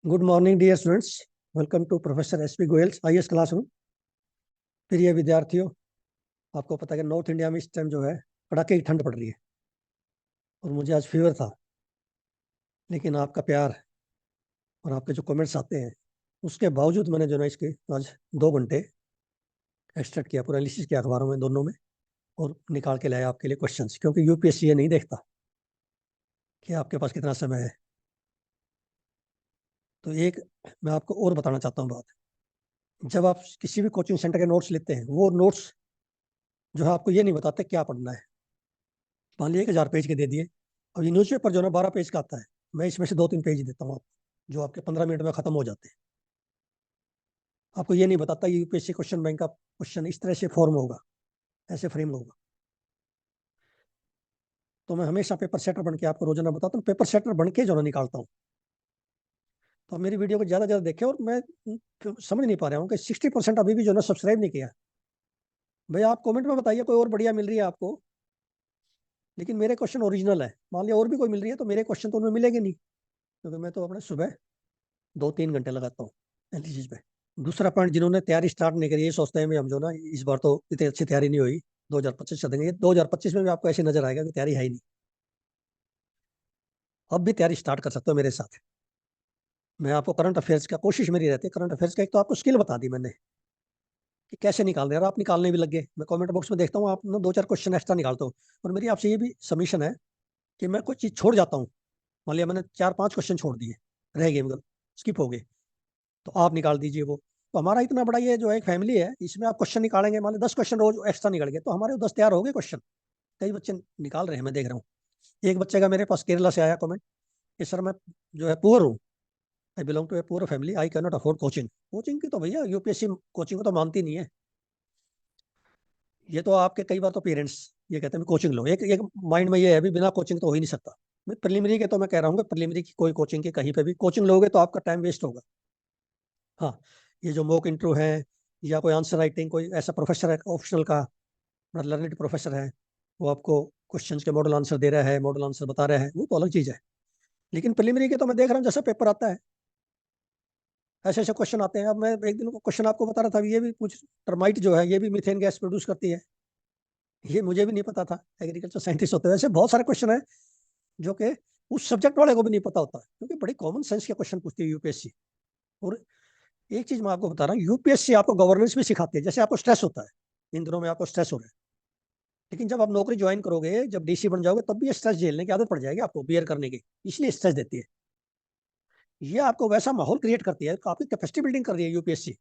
Good morning dear students. Welcome to professor S P Goyal's IAS classroom. प्रिय विद्यार्थियों, आपको पता है कि नॉर्थ इंडिया में इस टाइम जो है कड़ाके की ठंड पड़ रही है और मुझे आज फीवर था, लेकिन आपका प्यार और आपके जो कमेंट्स आते हैं उसके बावजूद मैंने जो है इसके आज 2 घंटे एक्सट्रैक्ट किया, पूरा एनालिसिस किया अखबारों में दोनों में, और निकाल के लाया आपके लिए क्वेश्चंस, क्योंकि यूपीएससी ये नहीं देखता कि आपके पास कितना समय है। तो एक मैं आपको और बताना चाहता हूँ बात। जब आप किसी भी कोचिंग सेंटर के नोट्स लेते हैं, वो नोट्स जो है आपको ये नहीं बताते क्या पढ़ना है। मान लीजिए 1000 पेज के दे दिए, अब ये न्यूज़पेपर जो है ना 12 पेज का आता है, मैं इसमें से 2-3 पेज देता हूँ आपको, जो आपके 15 मिनट में खत्म हो जाते हैं। आपको ये नहीं बताता यूपीएससी क्वेश्चन बैंक का क्वेश्चन इस तरह से फॉर्म होगा, ऐसे फ्रेम होगा। तो मैं हमेशा पेपर सेटर बन के आपको रोजाना बताता हूँ, पेपर सेटर बन के जो ना निकालता हूँ। तो आप मेरी वीडियो को ज्यादा ज्यादा देखें। और मैं समझ नहीं पा रहा हूँ कि 60% अभी भी जो ना सब्सक्राइब नहीं किया। भाई आप कमेंट में बताइए कोई और बढ़िया मिल रही है आपको, लेकिन मेरे क्वेश्चन ओरिजिनल है। मान लिया और भी कोई मिल रही है तो मेरे क्वेश्चन तो उनमें मिलेंगे नहीं, क्योंकि मैं तो अपने सुबह 2-3 घंटे लगाता हूँ एनालिसिस पे। दूसरा पॉइंट, जिन्होंने तैयारी स्टार्ट नहीं करी, ये सोचते हैं हम जो ना इस बार तो इतनी अच्छी तैयारी नहीं हुई, 2025 से देंगे। 2025 में भी आपको ऐसे नजर आएगा कि तैयारी है ही नहीं। अब भी तैयारी स्टार्ट कर सकते हो मेरे साथ। मैं आपको करंट अफेयर्स का कोशिश मेरी रहती है, करंट अफेयर्स का एक तो आपको स्किल बता दी मैंने कि कैसे निकालने, और आप निकालने भी लग गए। मैं कमेंट बॉक्स में देखता हूँ आप ना 2-4 क्वेश्चन एक्स्ट्रा निकालते हो, और मेरी आपसे ये भी सबमिशन है कि मैं कोई चीज छोड़ जाता हूँ। मान लिया मैंने 4-5 क्वेश्चन छोड़ दिए, रह गए, मतलब स्किप हो गए, तो आप निकाल दीजिए वो। तो हमारा इतना बड़ा ये जो है एक फैमिली है, इसमें आप क्वेश्चन निकालेंगे, मान लो 10 क्वेश्चन रोज एक्स्ट्रा निकल गए, तो हमारे 10 तैयार हो गए क्वेश्चन। कई बच्चे निकाल रहे हैं, मैं देख रहा हूँ। एक बच्चे का मेरे पास केरला से आया कमेंट कि सर मैं जो है पुअर हूँ, I belong to a poor family, I can not afford coaching. Coaching की तो भैया यूपीएससी कोचिंग को तो मानती नहीं है। ये तो आपके कई बार तो पेरेंट्स ये कहते हैं कोचिंग लो, एक एक माइंड में ये है भी बिना कोचिंग तो हो ही नहीं सकता। मैं प्रिलिमिनरी के तो मैं कह रहा हूँ कि प्रिलिमिनरी की कोई कोचिंग की कहीं पे भी कोचिंग लोगे तो आपका टाइम वेस्ट होगा। हाँ, ये जो मॉक इंटरव्यू है या कोई आंसर राइटिंग, कोई ऐसा प्रोफेसर है ऑप्शनल का, मतलब लर्निंग प्रोफेसर है, वो आपको क्वेश्चंस के मॉडल आंसर दे रहा है, मॉडल आंसर बता रहा है, वो तो अलग चीज है। लेकिन प्रिलिमिनरी के तो मैं देख रहा हूँ जैसा पेपर आता है ऐसे ऐसे क्वेश्चन आते हैं। अब मैं एक दिन को क्वेश्चन आपको बता रहा था, ये भी कुछ टर्माइट जो है ये भी मीथेन गैस प्रोड्यूस करती है, ये मुझे भी नहीं पता था। एग्रीकल्चर साइंटिस्ट होते हैं, ऐसे बहुत सारे क्वेश्चन है जो कि उस सब्जेक्ट वाले को भी नहीं पता होता, क्योंकि बड़ी कॉमन सेंस के क्वेश्चन पूछती है यूपीएससी। और एक चीज मैं आपको बता रहा हूँ, यूपीएससी आपको गवर्नेंस भी सिखाती है। जैसे आपको स्ट्रेस होता है, इन दिनों में आपको स्ट्रेस हो रहा है, लेकिन जब आप नौकरी ज्वाइन करोगे, जब डीसी बन जाओगे, तब भी ये स्ट्रेस झेलने की आदत पड़ जाएगी आपको, बियर करने की। इसलिए स्ट्रेस देती है, ये आपको वैसा माहौल क्रिएट करती है, आपकी कैपेसिटी बिल्डिंग कर रही है यूपीएससी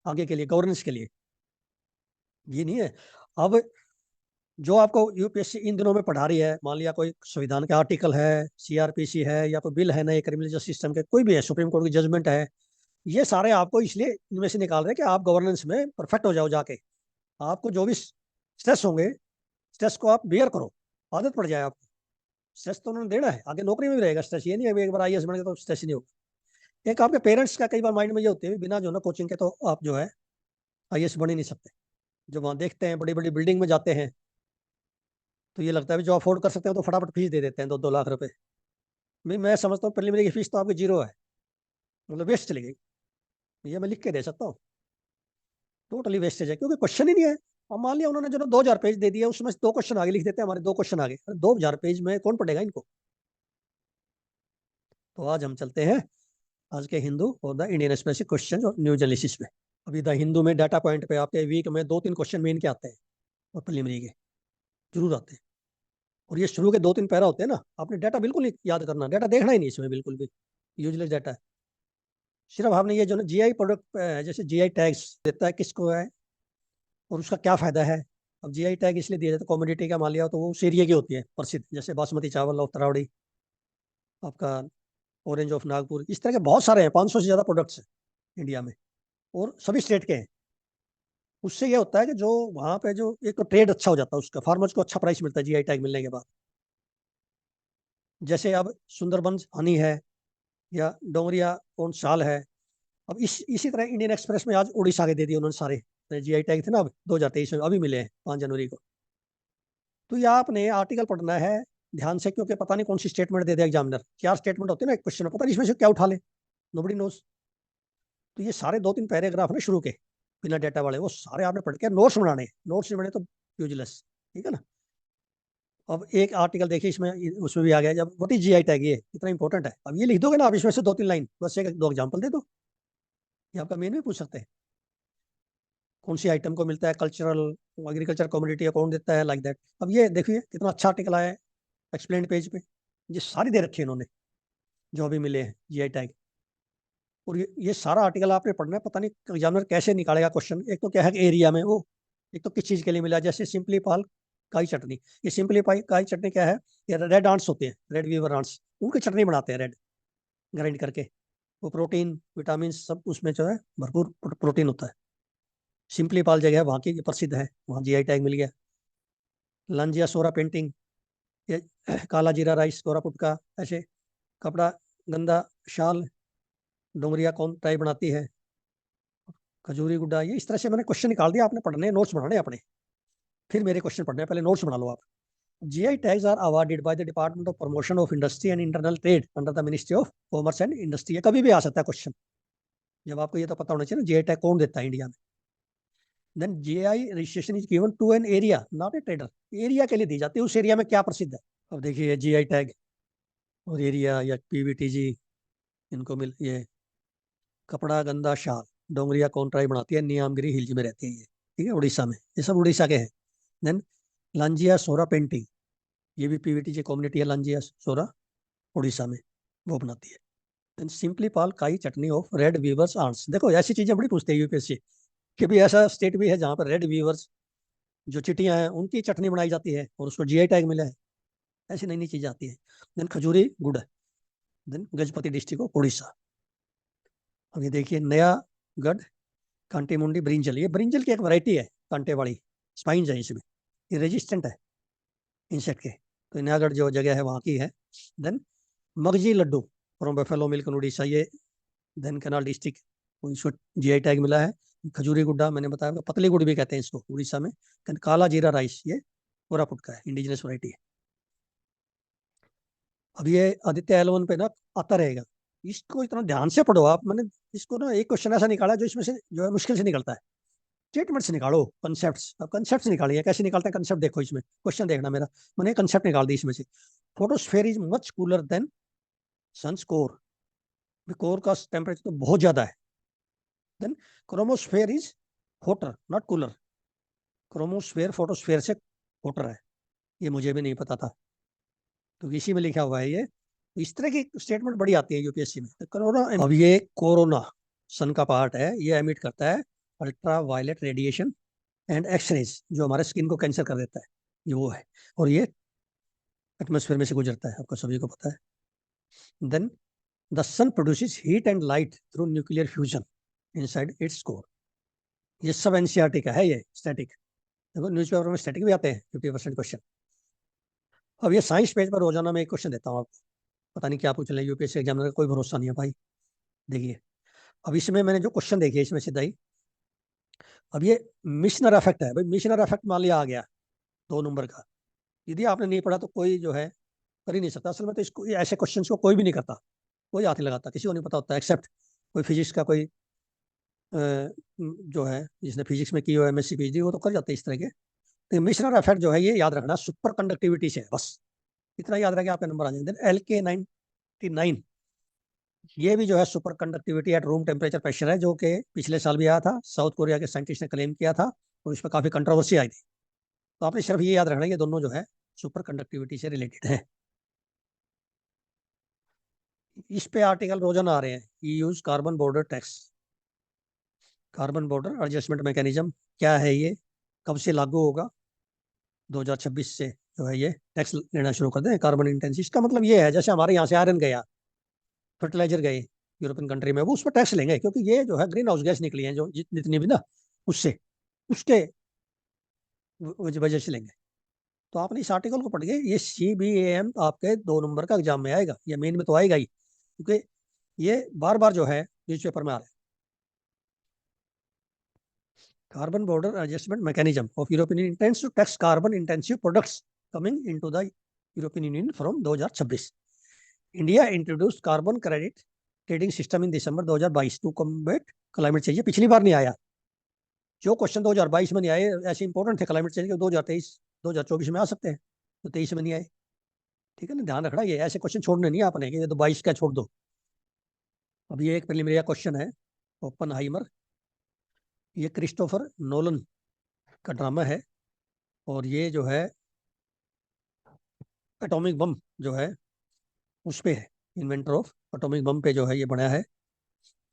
आगे के लिए, गवर्नेंस के लिए। ये नहीं है। अब जो आपको यूपीएससी इन दिनों में पढ़ा रही है, मान लिया कोई संविधान के आर्टिकल है, सीआरपीसी है, या कोई बिल है नए क्रिमिनल जस्टिस सिस्टम के, कोई भी है, सुप्रीम कोर्ट की जजमेंट है, ये सारे आपको इसलिए इनमें से निकाल रहे हैं कि आप गवर्नेंस में परफेक्ट हो जाओ जाके। आपको जो भी स्ट्रेस होंगे, स्ट्रेस को आप बियर करो, आदत पड़ जाए आपको। स्ट्रेस तो उन्होंने देना है, आगे नौकरी में भी रहेगा स्ट्रेस, ये नहीं है एक बार आईएएस बन गए तो स्ट्रेस ही नहीं होगा। एक आपके पेरेंट्स का कई बार माइंड में ये होते हैं बिना जो ना कोचिंग के तो आप जो है आईएएस बन ही नहीं सकते। जब वहाँ देखते हैं बड़ी बड़ी बिल्डिंग में जाते हैं, तो ये लगता है जो अफोर्ड कर सकते हैं तो फटाफट फीस दे देते हैं, 2-2 लाख रुपए। भाई मैं समझता हूँ प्रीलिमिनरी की फीस तो आपकी जीरो है, मतलब वेस्ट चली गई। ये मैं लिख के दे सकता हूँ, टोटली वेस्टेज है, क्योंकि क्वेश्चन ही नहीं है। अब मान लिया उन्होंने जो ना 2000 पेज दे दिया, उसमें से 2 क्वेश्चन आगे लिख देते हैं, हमारे 2 क्वेश्चन आगे, 2000 पेज में कौन पढ़ेगा इनको। तो आज हम चलते हैं आज के हिंदू और द इंडियन एक्सप्रेस क्वेश्चन और न्यूज एनालिसिस पे। अभी द हिंदू में डाटा पॉइंट पे आपके वीक में 2-3 क्वेश्चन मेन के आते हैं, और प्रीलिमिनरी के जरूर आते हैं। और ये शुरू के 2-3 पैरा होते हैं ना, आपने डाटा बिल्कुल नहीं याद करना, डाटा देखना ही नहीं इसमें बिल्कुल भी, यूजलेस डाटा है। सिर्फ आपने ये जो ना जीआई प्रोडक्ट, जैसे जीआई टैग्स देता है किसको है और उसका क्या फायदा है। अब जीआई टैग इसलिए दिया जाता है, कॉमोडिटी का मान लिया तो वो उस एरिया की होती है प्रसिद्ध, जैसे बासमती चावल ऑफ तरावड़ी, आपका ऑरेंज ऑफ नागपुर, इस तरह के बहुत सारे हैं, 500 से ज्यादा प्रोडक्ट्स हैं इंडिया में, और सभी स्टेट के हैं। उससे ये होता है कि जो वहाँ पे जो एक तो ट्रेड अच्छा हो जाता है, उसका फार्मर्स को अच्छा प्राइस मिलता है जीआई टैग मिलने के बाद। जैसे अब सुंदरबंस हनी है, या डोंगरिया कौन साल है। अब इसी तरह इंडियन एक्सप्रेस में आज उड़ीसा के दे दिए उन्होंने सारे, जीआई टैग थे ना, अब 2023 में अभी मिले हैं 5 जनवरी को। तो ये आपने आर्टिकल पढ़ना है ध्यान से, क्योंकि पता नहीं कौन सी स्टेटमेंट दे दे एग्जामिनर, 4 स्टेटमेंट होते हैं ना एक क्वेश्चन में, पता नहीं इसमें से क्या उठा ले। Nobody knows. तो ये सारे 2-3 पैराग्राफ ना शुरू के बिना डेटा वाले, वो सारे आपने पढ़ के नोट्स बनाने, नोट्स नहीं बने तो यूजलेस, ठीक है ना। अब एक आर्टिकल देखिए इसमें, उसमें भी आ गया, जब व्हाट इज जीआई टैग, ये कितना इंपॉर्टेंट है। अब ये लिख दोगे ना आप इसमें से 2-3 लाइन, बस एक दो एग्जांपल दे दो, ये आपका मेन में पूछ सकते हैं। कौन सी आइटम को मिलता है, कल्चरल एग्रीकल्चर कम्युनिटी अकाउंट देता है, लाइक दैट। अब ये देखिए कितना अच्छा आर्टिकल आया है एक्सप्लेन पेज पे, ये सारी दे रखी है इन्होंने जो भी मिले हैं जीआई टैग। और ये सारा आर्टिकल आपने पढ़ना है, पता नहीं एग्जामिनर कैसे निकालेगा क्वेश्चन। एक तो क्या है कि एरिया में वो, एक तो किस चीज के लिए मिला, जैसे सिंपली पाल काई चटनी, ये सिंपली पाई काई चटनी क्या है, ये रेड आंट्स होते हैं, रेड वीवर आंट्स, उनकी चटनी बनाते हैं रेड, ग्राइंड करके। वो प्रोटीन विटामिन सब उसमें जो है भरपूर प्रोटीन होता है। सिंपली पाल जगह है वहाँ की, ये प्रसिद्ध है, वहाँ जीआई टैग मिल गया। लंजिया सोरा पेंटिंग, ये काला जीरा राइस कोरापुट का, ऐसे कपड़ा गंदा शाल डोंगरिया कौन टाई बनाती है, खजूरी गुड्डा। ये इस तरह से मैंने क्वेश्चन निकाल दिया, आपने पढ़ने नोट्स बनाने अपने, फिर मेरे क्वेश्चन पढ़ने, पहले नोट्स बना लो आप। GI tags are awarded by the department of promotion of industry and internal trade under the ministry of commerce and industry. ये कभी भी आ सकता है क्वेश्चन, जब आपको ये तो पता होना चाहिए ना जीआई टैग कौन देता है इंडिया में। Then GI registration is given to an area not a trader, area के लिए दी जाती है, उस एरिया में क्या प्रसिद्ध है। अब देखिए जीआई टैग और एरिया या पीवीटीजी, इनको मिल, ये कपड़ा गंदा शाल डोंगरिया कौन ट्राई बनाती है, नियामगिरी हिल्स में रहती है ये, ठीक है, उड़ीसा में, ये सब उड़ीसा के हैं। देन लांजिया सोरा पेंटिंग, ये भी पीवीटीजी कम्युनिटी है, लांजिया सोरा उड़ीसा में, वो बनाती है। देन सिंपली पाल काई चटनी ऑफ रेड वीवर्स आंट्स। देखो ऐसी चीजें बड़ी पूछते हैं यूपीएससी, कि भी ऐसा स्टेट भी है जहाँ पर रेड वीवर्स जो चिटियां हैं उनकी चटनी बनाई जाती है और उसको जीआई टैग मिला है। ऐसी नई नई चीजें आती है। Then Khajuri gur, then Gajapati district of Orissa. अब ये देखिए नया गढ़ कांटे मुंडी ब्रिंजल, ये ब्रिंजल की एक वैरायटी है कांटे वाली, स्पाइन्स है इसमें, ये रेजिस्टेंट है इंसेक्ट के, तो नयागढ़ जो जगह है वहाँ की है। Then Magji laddu from buffalo milk Orissa, ये देन कनाल डिस्ट्रिक्ट, इसको जीआई टैग मिला है। खजूरी गुड्डा मैंने बताया, पतली गुड़ भी कहते हैं इसको उड़ीसा में। काला जीरा राइस, ये कोरापुट का है, इंडिजिनस वैरायटी है। अब ये आदित्य एल1 पे ना आता रहेगा, इसको इतना ध्यान से पढ़ो आप। मैंने इसको ना एक क्वेश्चन ऐसा निकाला जो इसमें से जो है मुश्किल से निकलता है, स्टेटमेंट से निकालो कंसेप्ट। अब कंसेप्ट निकालिए, कैसे निकालते हैं कंसेप्ट, देखो इसमें क्वेश्चन देखना मेरा, मैंने कंसेप्ट निकाल दी इसमें से। Photosphere is much cooler than sun's core, core का टेम्परेचर तो बहुत ज्यादा है। Then chromosphere is hotter not cooler, chromosphere photosphere से होटर है, ये मुझे भी नहीं पता था, तो इसी में लिखा हुआ है ये। इस तरह की स्टेटमेंट बड़ी आती है यूपीएससी में। तो कोरोना, अब ये कोरोना सन का पार्ट है, ये एमिट करता है ultra violet radiation and X rays, जो हमारे स्किन को कैंसर कर देता है, ये वो है। और ये एटमोसफेयर में से गुजरता है, आपको सभी को पता है। Then the sun produces heat and light through nuclear fusion inside its core, ये सब एनसीईआरटी का है, ये स्टैटिक। देखो न्यूज़पेपर में स्टैटिक भी आते हैं 50% क्वेश्चन। अब ये साइंस पेज पर रोजाना मैं एक क्वेश्चन देता हूँ आपको, पता नहीं क्या पूछ लें यूपीएससी एग्जामिनर का, कोई भरोसा नहीं है भाई। देखिए अब इसमें मैंने जो क्वेश्चन देखे इसमें सीधा ही, अब ये मिशनर इफेक्ट है भाई, मिशनर इफेक्ट मान लिया आ गया 2 नंबर का, यदि आपने नहीं पढ़ा तो कोई जो है कर ही नहीं सकता। असल में तो इसको ऐसे क्वेश्चन को कोई भी नहीं करता, कोई हाथ नहीं लगाता, किसी को नहीं पता होता एक्सेप्ट कोई फिजिक्स का कोई जो है जिसने फिजिक्स में की हो एमएससी पीएचडी, वो तो कर जाते हैं इस तरह के। तो मिशनर इफेक्ट जो है ये याद रखना, सुपर कंडक्टिविटी से है, बस इतना याद रखें आपके नंबर आ जाएंगे। LK99, ये भी जो है super conductivity at room temperature pressure है, जो कि पिछले साल भी आया था, साउथ कोरिया के साइंटिस्ट ने क्लेम किया था और इस पर काफी कंट्रोवर्सी आई थी। तो आपने सिर्फ ये याद रखना, ये दोनों जो है सुपर कंडक्टिविटी से रिलेटेड है। इस पे आर्टिकल रोजाना आ रहे हैं, use carbon border tax, carbon border adjustment mechanism क्या है ये, कब से लागू होगा, 2026 से जो है ये टैक्स लेना शुरू कर दें कार्बन इंटेंसिटी। इसका मतलब ये है जैसे हमारे यहाँ से आयरन गया, फर्टिलाइजर गए यूरोपियन कंट्री में, वो उस पर टैक्स लेंगे, क्योंकि ये जो है ग्रीन हाउस गैस निकली है जो जितनी भी ना, उससे उसके वजह से लेंगे। तो आपने इस आर्टिकल को पढ़ के, ये CBAM आपके 2 नंबर का एग्जाम में आएगा, या मेन में तो आएगा ही, क्योंकि ये बार बार जो है न्यूज़पेपर में आ रहा है। Carbon border adjustment mechanism of European Union intends to tax carbon intensive products coming into the European Union from 2026। India introduced carbon credit trading system in December 2022 to combat climate change. पिछली बार नहीं आया, जो question 2022 में नहीं आए ऐसे important थे क्लाइमेट चेंज के, 2023 2024 में आ सकते हैं, तो 23 में नहीं आए। ठीक है ना, ध्यान रखना, ये ऐसे क्वेश्चन छोड़ने नहीं आपने कि ये तो 22 का छोड़ दो। अब ये एक प्रीलिमिनरी क्वेश्चन है, ओपनहाइमर, ये क्रिस्टोफर नोलन का ड्रामा है, और ये जो है एटॉमिक बम जो है उस पे है, इन्वेंटर ऑफ एटॉमिक बम पे जो है ये बना है,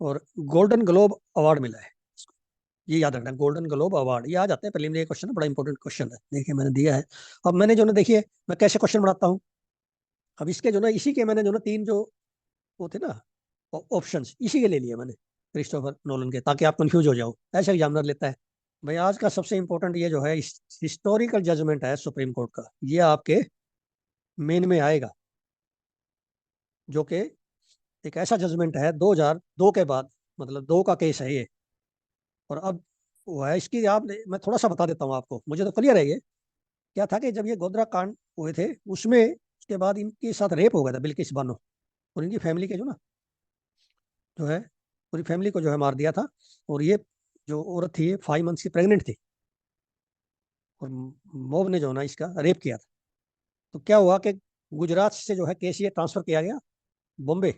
और गोल्डन ग्लोब अवार्ड मिला है इसको। ये याद रखना, गोल्डन ग्लोब अवार्ड, ये आ जाते हैं प्रीलिमिनरी क्वेश्चन, बड़ा इंपॉर्टेंट क्वेश्चन है। देखिए मैंने दिया है। अब मैंने जो ना, देखिए मैं कैसे क्वेश्चन बनाता हूँ। अब इसके जो ना, इसी के मैंने जो ना तीन जो वो थे ना ऑप्शंस, इसी के ले लिए मैंने क्रिस्टोफर नोलन के, ताकि आप कंफ्यूज हो जाओ, ऐसा एग्जामिनर लेता है। भाई आज का सबसे इंपॉर्टेंट ये जो है हिस्टोरिकल जजमेंट है सुप्रीम कोर्ट का, ये आपके मेन में आएगा, जो कि एक ऐसा जजमेंट है 2002 के बाद, मतलब दो का केस है ये। और अब वो है इसकी, आप मैं थोड़ा सा बता देता हूँ आपको, मुझे तो क्लियर है ये। क्या था कि जब ये गोधरा कांड हुए थे, उसमें उसके बाद इनके साथ रेप हो गया था बिल्किस बानो, और इनकी फैमिली के जो ना जो है पूरी फैमिली को जो है मार दिया था। और ये जो औरत थी 5 मंथ्स की प्रेग्नेंट थी, और मॉब ने जो ना इसका रेप किया था। तो क्या हुआ कि गुजरात से जो है केस ये ट्रांसफर किया गया बॉम्बे,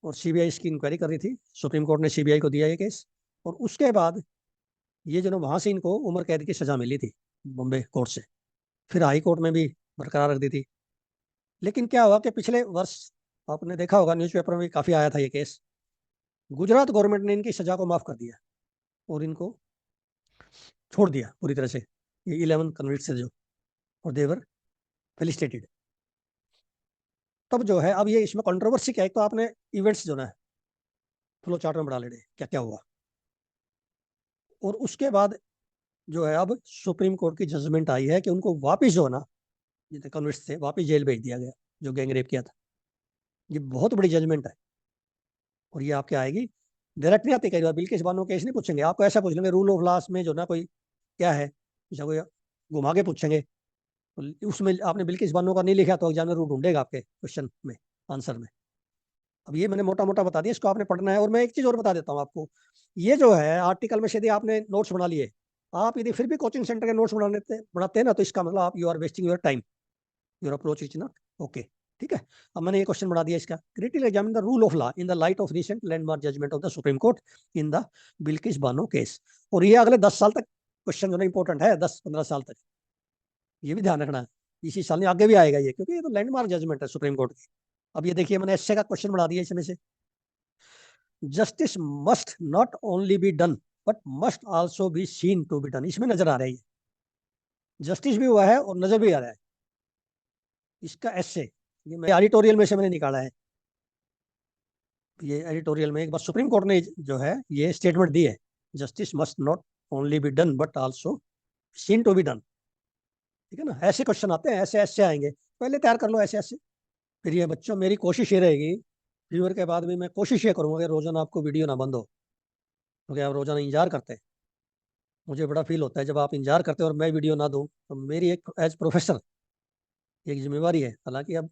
और सीबीआई इसकी इंक्वायरी कर रही थी, सुप्रीम कोर्ट ने सीबीआई को दिया ये केस। और उसके बाद ये जो ना वहां से इनको उम्र कैद की सजा मिली थी बॉम्बे कोर्ट से, फिर हाई कोर्ट में भी बरकरार रख दी थी। लेकिन क्या हुआ कि पिछले वर्ष आपने देखा होगा न्यूज़पेपर में भी काफी आया था ये केस, गुजरात गवर्नमेंट ने इनकी सजा को माफ कर दिया, और इनको छोड़ दिया पूरी तरह से, ये 11 कन्विक्ट से जो, और देवर फेलिस्टेटेड। तब जो है, अब ये इसमें कंट्रोवर्सी क्या है, तो आपने इवेंट्स जो ना फ्लो चार्ट में बढ़ा ले क्या क्या हुआ, और उसके बाद जो है अब सुप्रीम कोर्ट की जजमेंट आई है कि उनको वापिस जो है ना, जितने कन्विक्ट थे वापिस जेल भेज दिया गया, जो गैंग रेप किया था। ये बहुत बड़ी जजमेंट है, और ये आपके आएगी, डायरेक्ट नहीं आती। कई बार बिल्किस बानो केस नहीं पूछेंगे आपको, ऐसा पूछ लेंगे रूल ऑफ लॉस में जो ना कोई क्या है, जैसा कोई घुमा के पूछेंगे, तो उसमें आपने बिल्किस बानो का नहीं लिखा तो एग्जामिनर रूल ढूंढेगा आपके क्वेश्चन में, आंसर में। अब ये मैंने मोटा मोटा बता दिया, इसको आपने पढ़ना है। और मैं एक चीज और बता देता हूँ आपको, ये जो है आर्टिकल में से यदि आपने नोट्स बना लिए, आप यदि फिर भी कोचिंग सेंटर के नोट्स बनाते हैं ना, तो इसका मतलब आप you are wasting your time, your approach is not okay. ठीक है, अब मैंने ये क्वेश्चन बना दिया इसका, critical examine the rule of law in the light of recent landmark judgement of the Supreme Court in the Bilkis Bano case. और ये अगले 10 साल तक क्वेश्चन जो है इंपॉर्टेंट है, 10-15 साल तक, ये भी ध्यान रखना है। इसी साल में आगे भी आएगा ये, क्योंकि ये तो लैंडमार्क जजमेंट है सुप्रीम कोर्ट की। अब ये देखिए मैंने एसए का क्वेश्चन बना दिया इसमें से, justice must not only be done but must also be seen to be done, इसमें नजर आ रहा है, जस्टिस भी हुआ है और नजर भी आ रहा है, इसका एसए, ये मैं एडिटोरियल में से मैंने निकाला है। ये एडिटोरियल में एक बार सुप्रीम कोर्ट ने जो है ये स्टेटमेंट दी है, justice must not only be done but also seen to be done. ठीक है ना, ऐसे क्वेश्चन आते हैं, ऐसे ऐसे आएंगे, पहले तैयार कर लो ऐसे ऐसे। फिर ये बच्चों मेरी कोशिश ये रहेगी, व्यूअर के बाद भी मैं कोशिश ये करूंगा कि रोजाना आपको वीडियो ना बंद हो, क्योंकि आप रोजाना इंतजार करते हैं। मुझे बड़ा फील होता है जब आप इंतजार करते हैं और मैं वीडियो ना दूं, तो मेरी एक एज प्रोफेसर एक जिम्मेवारी है। हालांकि अब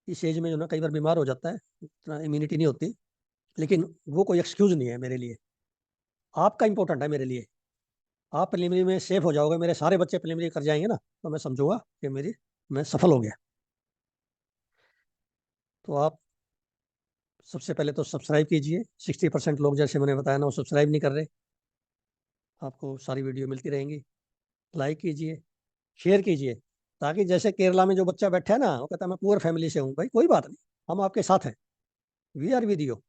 इस एज में जो ना कई बार बीमार हो जाता है, इतना इम्यूनिटी नहीं होती, लेकिन वो कोई एक्सक्यूज नहीं है मेरे लिए, आपका इंपॉर्टेंट है मेरे लिए। आप प्रीलिमिनरी में सेफ हो जाओगे, मेरे सारे बच्चे प्रीलिमिनरी कर जाएंगे ना, तो मैं समझूंगा कि मैं सफल हो गया। तो आप सबसे पहले तो सब्सक्राइब कीजिए, 60% लोग जैसे मैंने बताया ना वो सब्सक्राइब नहीं कर रहे। आपको सारी वीडियो मिलती रहेंगी, लाइक कीजिए, शेयर कीजिए, ताकि जैसे केरला में जो बच्चा बैठा है ना, वो कहता है मैं पुअर फैमिली से हूँ, भाई कोई बात नहीं, हम आपके साथ हैं, वी आर विद यू।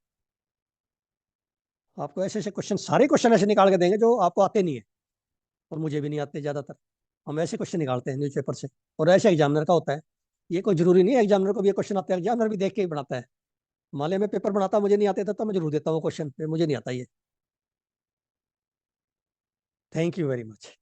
आपको ऐसे ऐसे क्वेश्चन, सारे क्वेश्चन ऐसे निकाल के देंगे जो आपको आते नहीं है, और मुझे भी नहीं आते ज्यादातर। हम ऐसे क्वेश्चन निकालते हैं न्यूज़पेपर से, और ऐसे एग्जामिनर का होता है। ये कोई जरूरी नहीं है एग्जामिनर को भी ये क्वेश्चन आते हैं, एग्जामिनर भी देख के ही बनाता है। मान लिया मैं पेपर बनाता, मुझे नहीं आते थे, तो मैं जरूर देता हूँ क्वेश्चन, मुझे नहीं आता ये। Thank you very much.